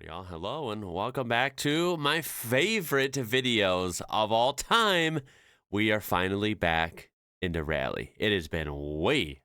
Alright, y'all. Hello and welcome back to my favorite videos of all time. We are finally back into rally. It has been way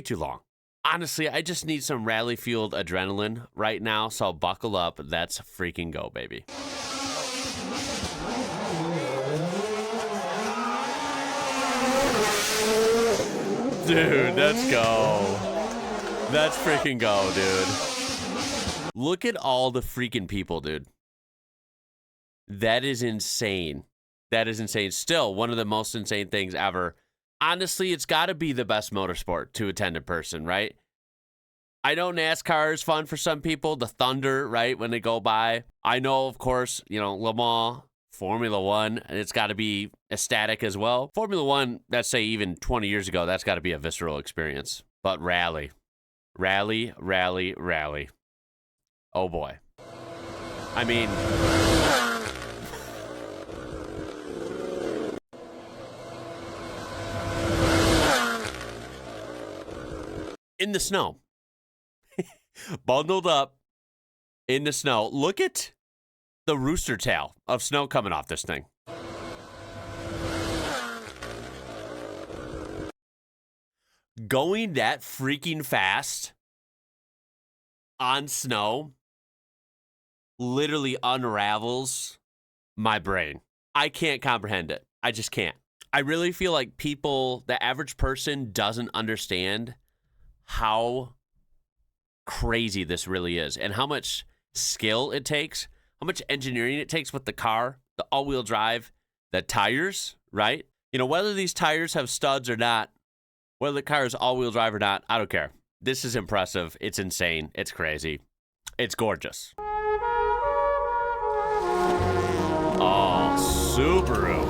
too long. Honestly, I just need some rally-fueled adrenaline right now, so buckle up. Let's freaking go, baby. Dude, let's go. Let's freaking go, dude. Look at all the freaking people, dude. That is insane. That is insane. Still, one of the most insane things ever. Honestly, it's got to be the best motorsport to attend in person, right? I know NASCAR is fun for some people. The Thunder, right, when they go by. I know, of course, you know, Le Mans, Formula One, and it's got to be ecstatic as well. Formula One, let's say even 20 years ago, that's got to be a visceral experience. But rally. Rally, rally, rally. Oh, boy. I mean... in the snow. Bundled up in the snow. Look at the rooster tail of snow coming off this thing. Going that freaking fast on snow literally unravels my brain. I can't comprehend it. I just can't. I really feel like people, the average person, doesn't understand how crazy this really is and how much skill it takes, how much engineering it takes with the car, the all-wheel drive, the tires, right? You know, whether these tires have studs or not, whether the car is all-wheel drive or not, I don't care. This is impressive. It's insane. It's crazy. It's gorgeous. Oh, Subaru.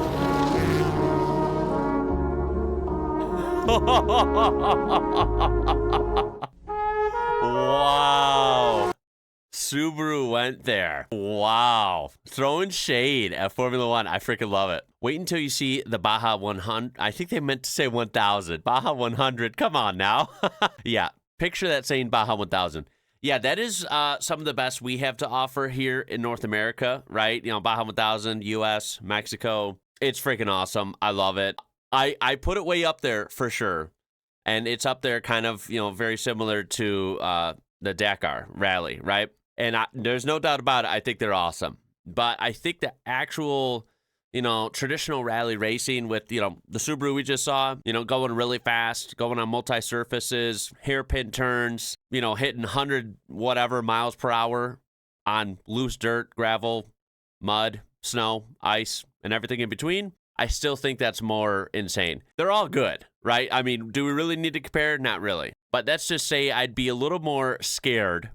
Wow. Subaru went there. Wow. Throwing shade at Formula One. I freaking love it. Wait until you see the Baja 100. I think they meant to say 1000. Baja 100. Come on now. Yeah. Picture that saying Baja 1000. Yeah, that is some of the best we have to offer here in North America, right? You know, Baja 1000, US, Mexico. It's freaking awesome. I love it. I put it way up there for sure. And it's up there kind of, you know, very similar to the Dakar rally, right? And there's no doubt about it. I think they're awesome. But I think the actual, you know, traditional rally racing with, you know, the Subaru we just saw, you know, going really fast, going on multi-surfaces, hairpin turns, you know, hitting 100 whatever miles per hour on loose dirt, gravel, mud, snow, ice, and everything in between. I still think that's more insane. They're all good, right? I mean, do we really need to compare? Not really. But let's just say I'd be a little more scared,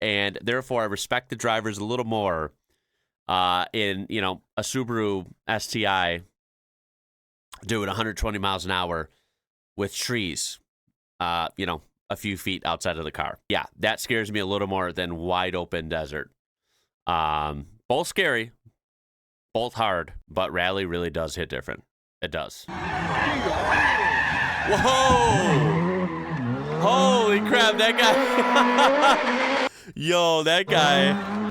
and therefore I respect the drivers a little more in, you know, a Subaru STI doing 120 miles an hour with trees, you know, a few feet outside of the car. Yeah, that scares me a little more than wide open desert. Both scary. Both hard, but rally really does hit different. It does. Whoa! Holy crap, that guy. Yo, that guy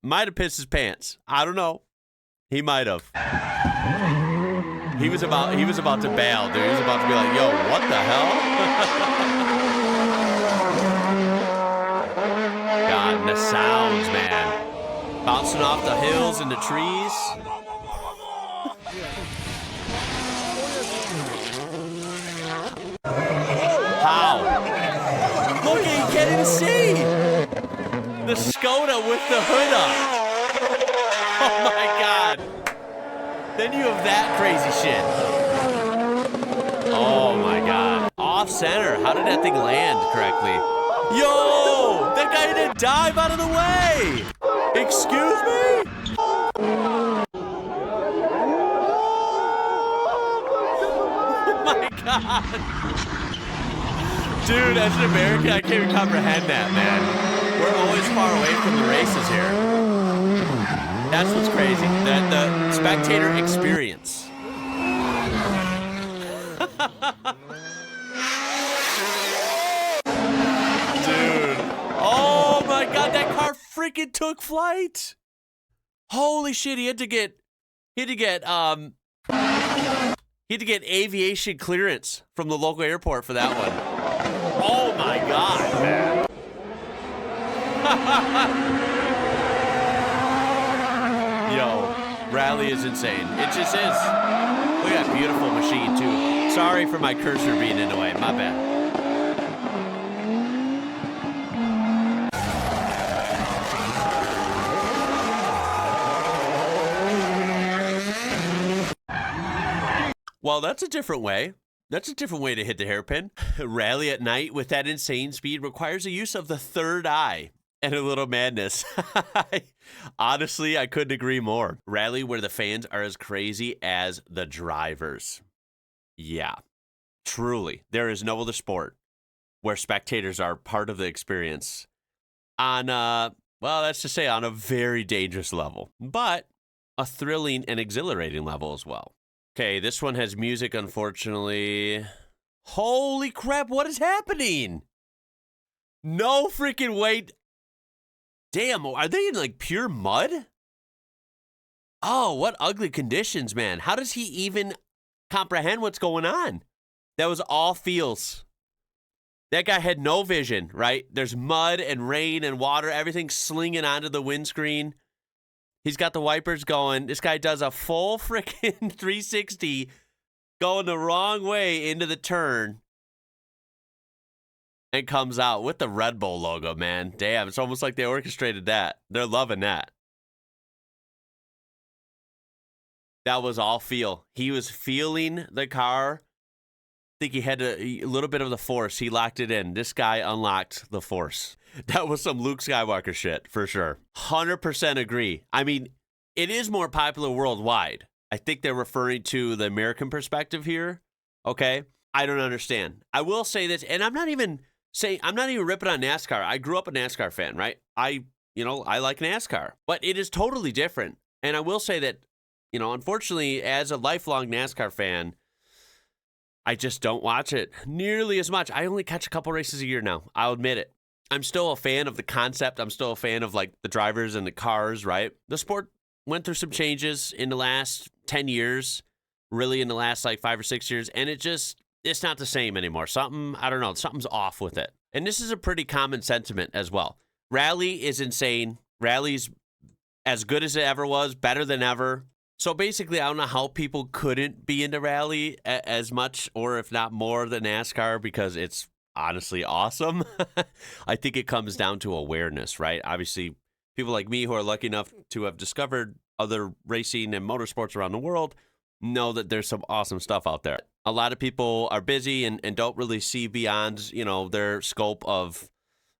might have pissed his pants. I don't know. He might have. He was about to bail, dude. He was about to be like, yo, what the hell? God, and the sounds, man. Bouncing off the hills and the trees. How? Look, you can't even see. The Skoda with the hood up. Oh my God. Then you have that crazy shit. Oh my God. Off center. How did that thing land correctly? Yo! That guy didn't dive out of the way! Excuse me? Oh my God. Dude, as an American, I can't even comprehend that, man. We're always far away from the races here. That's what's crazy. The spectator experience. Dude. Oh my God. freaking took flight. Holy shit, he had to get aviation clearance from the local airport for that one. Oh my God. Yo, rally is insane. It just is. Look at that beautiful machine too. Sorry for my cursor being in the way. My bad. Well, that's a different way. That's a different way to hit the hairpin. Rally at night with that insane speed requires the use of the third eye and a little madness. Honestly, I couldn't agree more. Rally where the fans are as crazy as the drivers. Yeah, truly. There is no other sport where spectators are part of the experience on, well, let's just say on a very dangerous level, but a thrilling and exhilarating level as well. Okay, this one has music, unfortunately. Holy crap, what is happening? No freaking way. Damn, are they in like pure mud? Oh, what ugly conditions, man. How does he even comprehend what's going on? That was all feels. That guy had no vision, right? There's mud and rain and water, everything slinging onto the windscreen. He's got the wipers going. This guy does a full freaking 360 going the wrong way into the turn and comes out with the Red Bull logo, man. Damn, it's almost like they orchestrated that. They're loving that. That was all feel. He was feeling the car. I think he had a little bit of the force. He locked it in. This guy unlocked the force. That was some Luke Skywalker shit, for sure. 100% agree. I mean, it is more popular worldwide. I think they're referring to the American perspective here, okay? I don't understand. I will say this, and I'm not even ripping on NASCAR. I grew up a NASCAR fan, right? I like NASCAR, but it is totally different. And I will say that, unfortunately, as a lifelong NASCAR fan, I just don't watch it nearly as much. I only catch a couple races a year now. I'll admit it. I'm still a fan of the concept. I'm still a fan of like the drivers and the cars, right? The sport went through some changes in the last 10 years, really in the last like 5 or 6 years. And it's not the same anymore. Something's off with it. And this is a pretty common sentiment as well. Rally is insane. Rally's as good as it ever was, better than ever. So basically, I don't know how people couldn't be into rally as much or if not more than NASCAR because it's honestly awesome. I think it comes down to awareness, right? Obviously, people like me who are lucky enough to have discovered other racing and motorsports around the world know that there's some awesome stuff out there. A lot of people are busy and don't really see beyond, their scope of,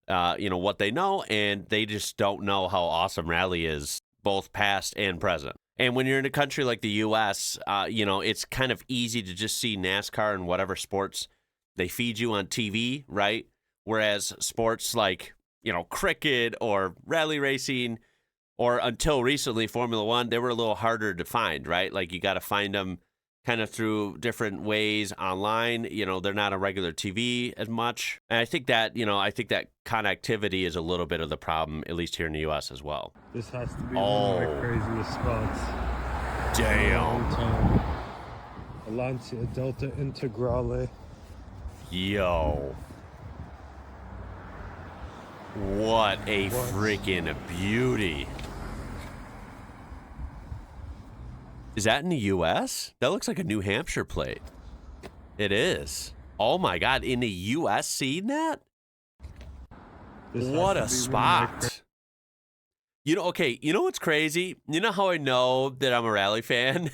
what they know, and they just don't know how awesome rally is, both past and present. And when you're in a country like the U.S., it's kind of easy to just see NASCAR and whatever sports they feed you on TV, right? Whereas sports like, cricket or rally racing, or until recently, Formula One, they were a little harder to find, right? Like you got to find them kind of through different ways online. They're not on regular TV as much. And I think that, connectivity is a little bit of the problem, at least here in the U.S. as well. This has to be one of my craziest spots. Damn. Lancia Delta Integrale. Yo. What a freaking beauty. Is that in the U.S.? That looks like a New Hampshire plate. It is. Oh my God, in the U.S. seeing that? What a spot. Okay, what's crazy? You know how I know that I'm a rally fan?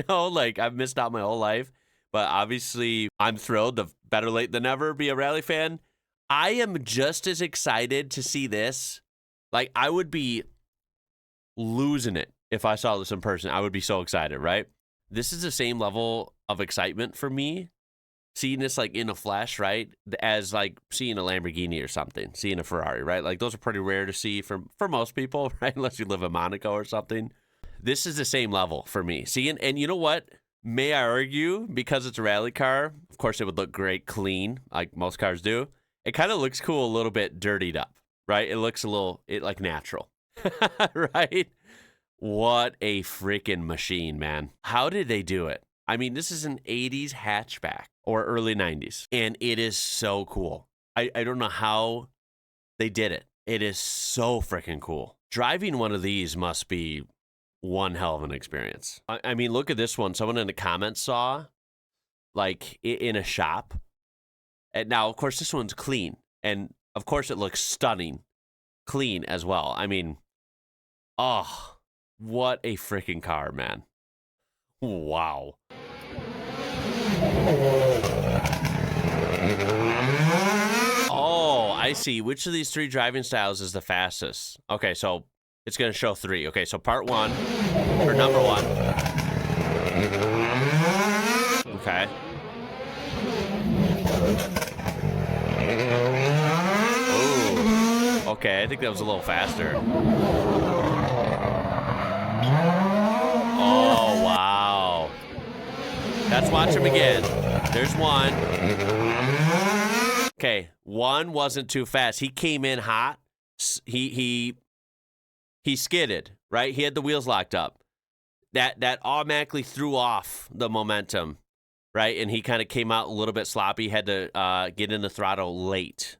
I've missed out my whole life. But obviously, I'm thrilled to better late than never be a rally fan. I am just as excited to see this. Like, I would be losing it if I saw this in person. I would be so excited, right? This is the same level of excitement for me, seeing this, like, in a flesh, right? As, like, seeing a Lamborghini or something, seeing a Ferrari, right? Like, those are pretty rare to see for most people, right? Unless you live in Monaco or something. This is the same level for me. And you know what? May I argue, because it's a rally car, of course it would look great clean, like most cars do. It kind of looks cool a little bit dirtied up. right? It looks a little like natural, right? What a freaking machine, man. How did they do it? I mean, this is an 80s hatchback or early 90s, and it is so cool. I don't know how they did it. It is so freaking cool. Driving one of these must be one hell of an experience. I mean, look at this one. Someone in the comments saw, like, in a shop. And now, of course, this one's clean. And, of course, it looks stunning. Clean as well. I mean, oh, what a freaking car, man. Wow. Oh, I see. Which of these three driving styles is the fastest? Okay, so it's going to show three. Okay, so part one, or number one. Okay. Ooh. Okay, I think that was a little faster. Oh, wow. Let's watch him again. There's one. Okay, one wasn't too fast. He came in hot. He skidded, right? He had the wheels locked up. That automatically threw off the momentum, right? And he kind of came out a little bit sloppy. Had to get in the throttle late.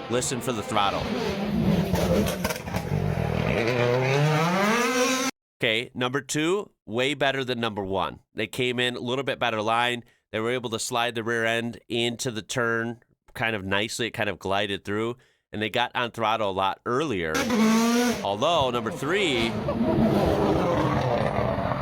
Listen for the throttle. Okay, number two, way better than number one. They came in a little bit better line. They were able to slide the rear end into the turn kind of nicely. It kind of glided through, and they got on throttle a lot earlier. Although, number three,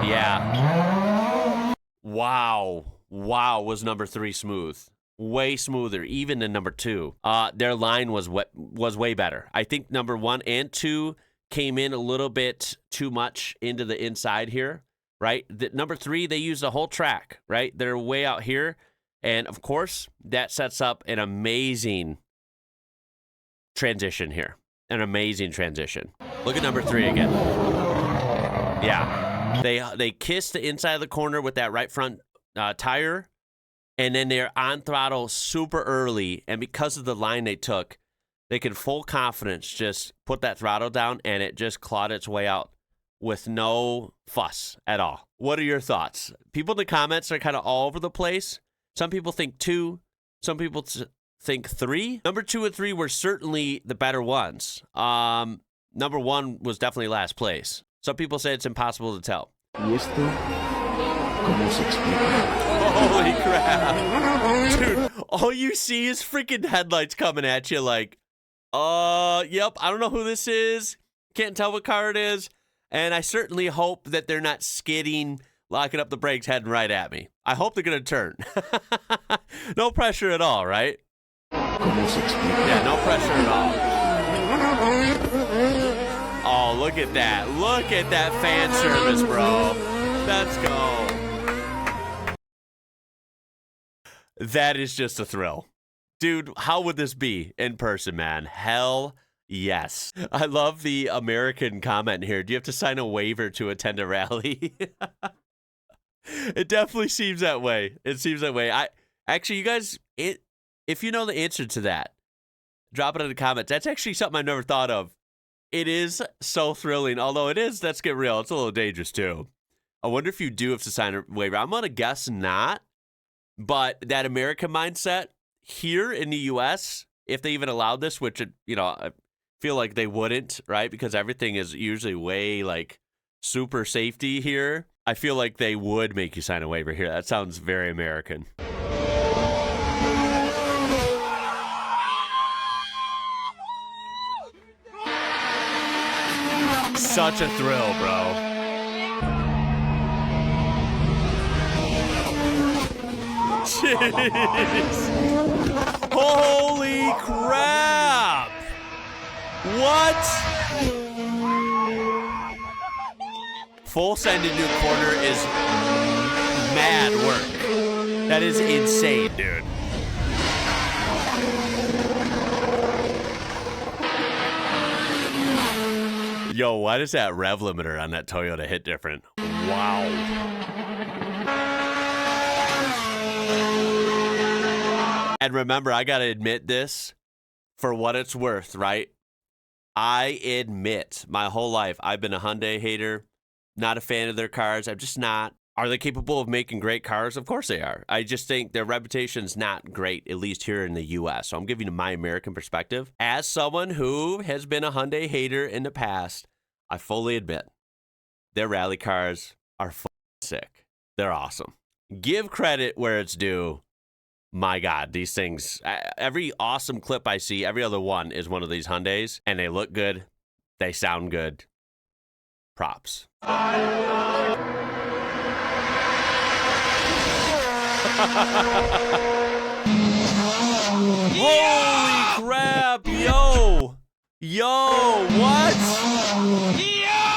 yeah. Wow, was number three smooth. Way smoother, even than number two. Their line was way better. I think number one and two came in a little bit too much into the inside here, right? Number three, they used the whole track, right? They're way out here. And, of course, that sets up an amazing transition here. An amazing transition. Look at number three again. Yeah. They kissed the inside of the corner with that right front tire, and then they're on throttle super early. And because of the line they took, they could full confidence just put that throttle down, and it just clawed its way out with no fuss at all. What are your thoughts? People in the comments are kind of all over the place. Some people think two. Some people think three. Number two and three were certainly the better ones. Number one was definitely last place. Some people say it's impossible to tell. ¿Y esto cómo se explica? Holy crap. Dude, all you see is freaking headlights coming at you like, yep, I don't know who this is. Can't tell what car it is. And I certainly hope that they're not skidding, locking up the brakes, heading right at me. I hope they're going to turn. No pressure at all, right? Yeah, no pressure at all. Oh, look at that. Look at that fan service, bro. Let's go. That is just a thrill. Dude, how would this be in person, man? Hell yes. I love the American comment here. Do you have to sign a waiver to attend a rally? It definitely seems that way. It seems that way. Actually, you guys, if you know the answer to that, drop it in the comments. That's actually something I never thought of. It is so thrilling. Although it is, let's get real, it's a little dangerous too. I wonder if you do have to sign a waiver. I'm going to guess not. But that American mindset here in the U.S., if they even allowed this, which, I feel like they wouldn't, right? Because everything is usually way like super safety here. I feel like they would make you sign a waiver here. That sounds very American. Such a thrill, bro. Jeez. Holy crap. What? Full send into corner is mad work. That is insane, dude. Yo, why does that rev limiter on that Toyota hit different? Wow. And remember, I got to admit this for what it's worth, right? I admit, my whole life, I've been a Hyundai hater, not a fan of their cars. I'm just not. Are they capable of making great cars? Of course they are. I just think their reputation's not great, at least here in the U.S. So I'm giving you my American perspective. As someone who has been a Hyundai hater in the past, I fully admit their rally cars are sick. They're awesome. Give credit where it's due. My God, these things, every awesome clip I see, every other one is one of these Hyundais, and they look good. They sound good. Props. Holy crap, yo, what? Yeah.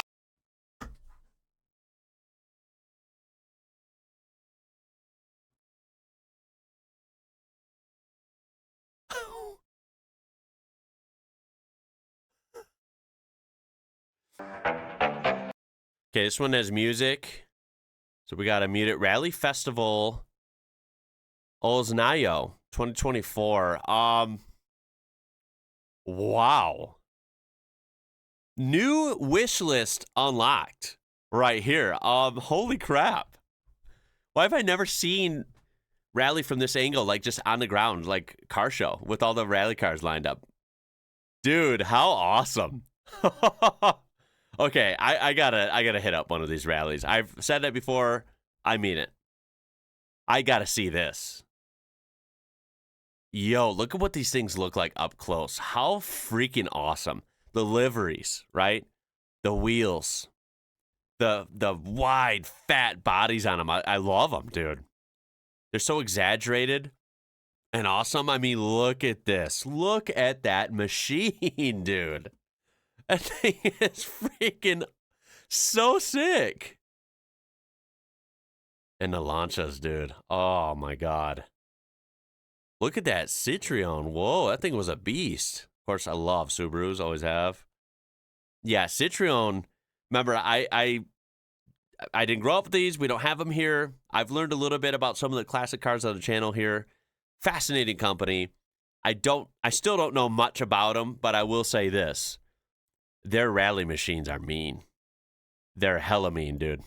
Okay, this one has music. So we got to mute it. Rally Festival Olznayo 2024. Wow. New wish list unlocked right here. Holy crap. Why have I never seen rally from this angle, like just on the ground, like car show with all the rally cars lined up? Dude, how awesome. Okay, I gotta hit up one of these rallies. I've said that before. I mean it. I gotta see this. Yo, look at what these things look like up close. How freaking awesome. The liveries, right? The wheels. The wide, fat bodies on them. I love them, dude. They're so exaggerated and awesome. I mean, look at this. Look at that machine, dude. That thing is freaking so sick. And the Lanchas, dude. Oh, my God. Look at that Citroen. Whoa, that thing was a beast. Of course, I love Subarus, always have. Yeah, Citroen. Remember, I didn't grow up with these. We don't have them here. I've learned a little bit about some of the classic cars on the channel here. Fascinating company. I still don't know much about them, but I will say this. Their rally machines are mean. They're hella mean, dude.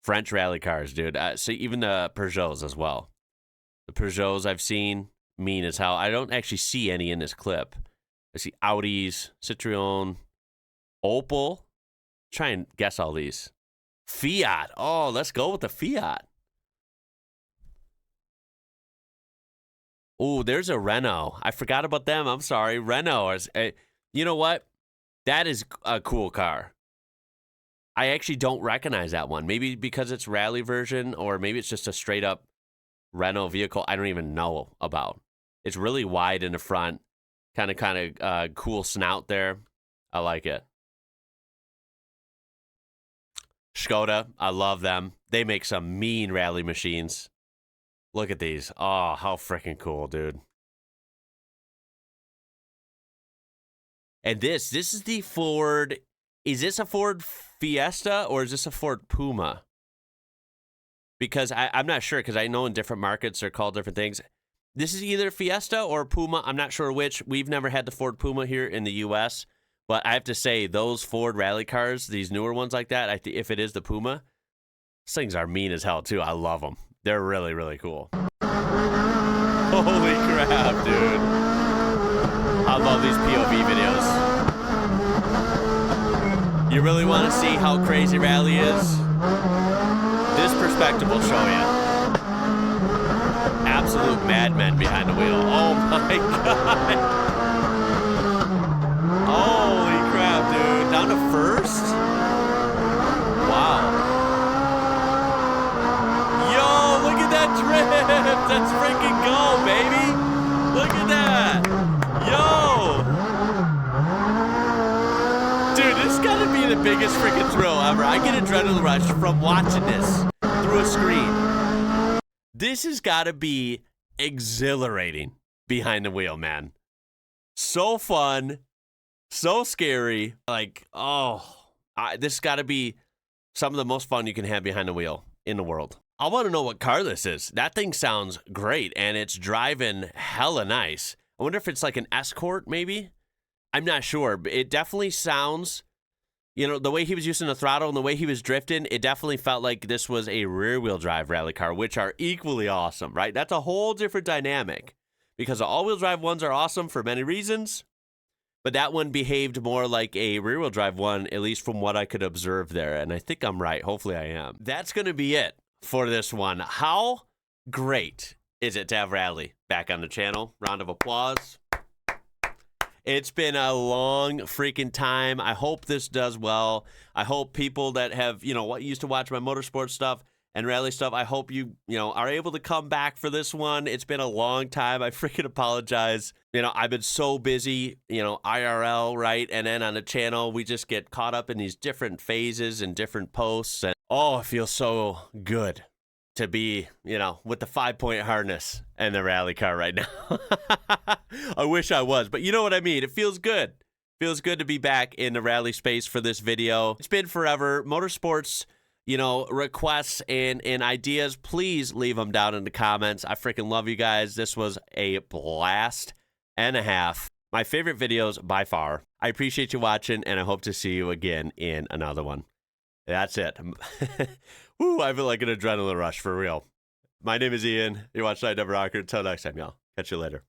French rally cars, dude. So even the Peugeots as well. The Peugeots I've seen, mean as hell. I don't actually see any in this clip. I see Audis, Citroen, Opel. Try and guess all these. Fiat. Oh, let's go with the Fiat. Oh, there's a Renault. I forgot about them. I'm sorry. Renault. You know what? That is a cool car. I actually don't recognize that one. Maybe because it's rally version, or maybe it's just a straight up Renault vehicle I don't even know about. It's really wide in the front. Kind of cool snout there. I like it. Skoda, I love them. They make some mean rally machines. Look at these. Oh, how freaking cool, dude. And this is the Ford. Is this a Ford Fiesta or is this a Ford Puma? Because I'm not sure, because I know in different markets they're called different things. This is either Fiesta or Puma. I'm not sure which. We've never had the Ford Puma here in the U.S., but I have to say those Ford rally cars, these newer ones like that, if it is the Puma, these things are mean as hell too. I love them. They're really, really cool. Holy crap, dude. I love these POV videos. You really want to see how crazy rally is? This perspective will show you. Absolute madmen behind the wheel. Oh my God. Holy crap, dude. Down to first? Wow. Yo, look at that drift. Let's freaking go, baby. Look at that. Yo. Dude, this has got to be the biggest freaking thrill ever. I get adrenaline rush from watching this through a screen. This has got to be exhilarating behind the wheel, man. So fun. So scary. Like, this has got to be some of the most fun you can have behind the wheel in the world. I want to know what car this is. That thing sounds great, and it's driving hella nice. I wonder if it's like an Escort, maybe? I'm not sure, but it definitely sounds, you know, the way he was using the throttle and the way he was drifting, it definitely felt like this was a rear-wheel drive rally car, which are equally awesome, right? That's a whole different dynamic because the all-wheel drive ones are awesome for many reasons, but that one behaved more like a rear-wheel drive one, at least from what I could observe there, and I think I'm right. Hopefully I am. That's going to be it for this one. How great is it to have Radley back on the channel? Round of applause. It's been a long freaking time. I hope this does well. I hope people that have, you know, used to watch my motorsports stuff and rally stuff, I hope you know, are able to come back for this one. It's been a long time. I freaking apologize. You know, I've been so busy, you know, IRL, right? And then on the channel, we just get caught up in these different phases and different posts. And oh, it feels so good to be, you know, with the 5-point harness and the rally car right now. I wish I was, but you know what I mean. It feels good. Feels good to be back in the rally space for this video. It's been forever. Motorsports, you know, requests and ideas, please leave them down in the comments. I freaking love you guys. This was a blast and a half. My favorite videos by far. I appreciate you watching, and I hope to see you again in another one. That's it. Woo, I feel like an adrenaline rush for real. My name is Ian. You're watching IWrocker. Until next time, y'all. Catch you later.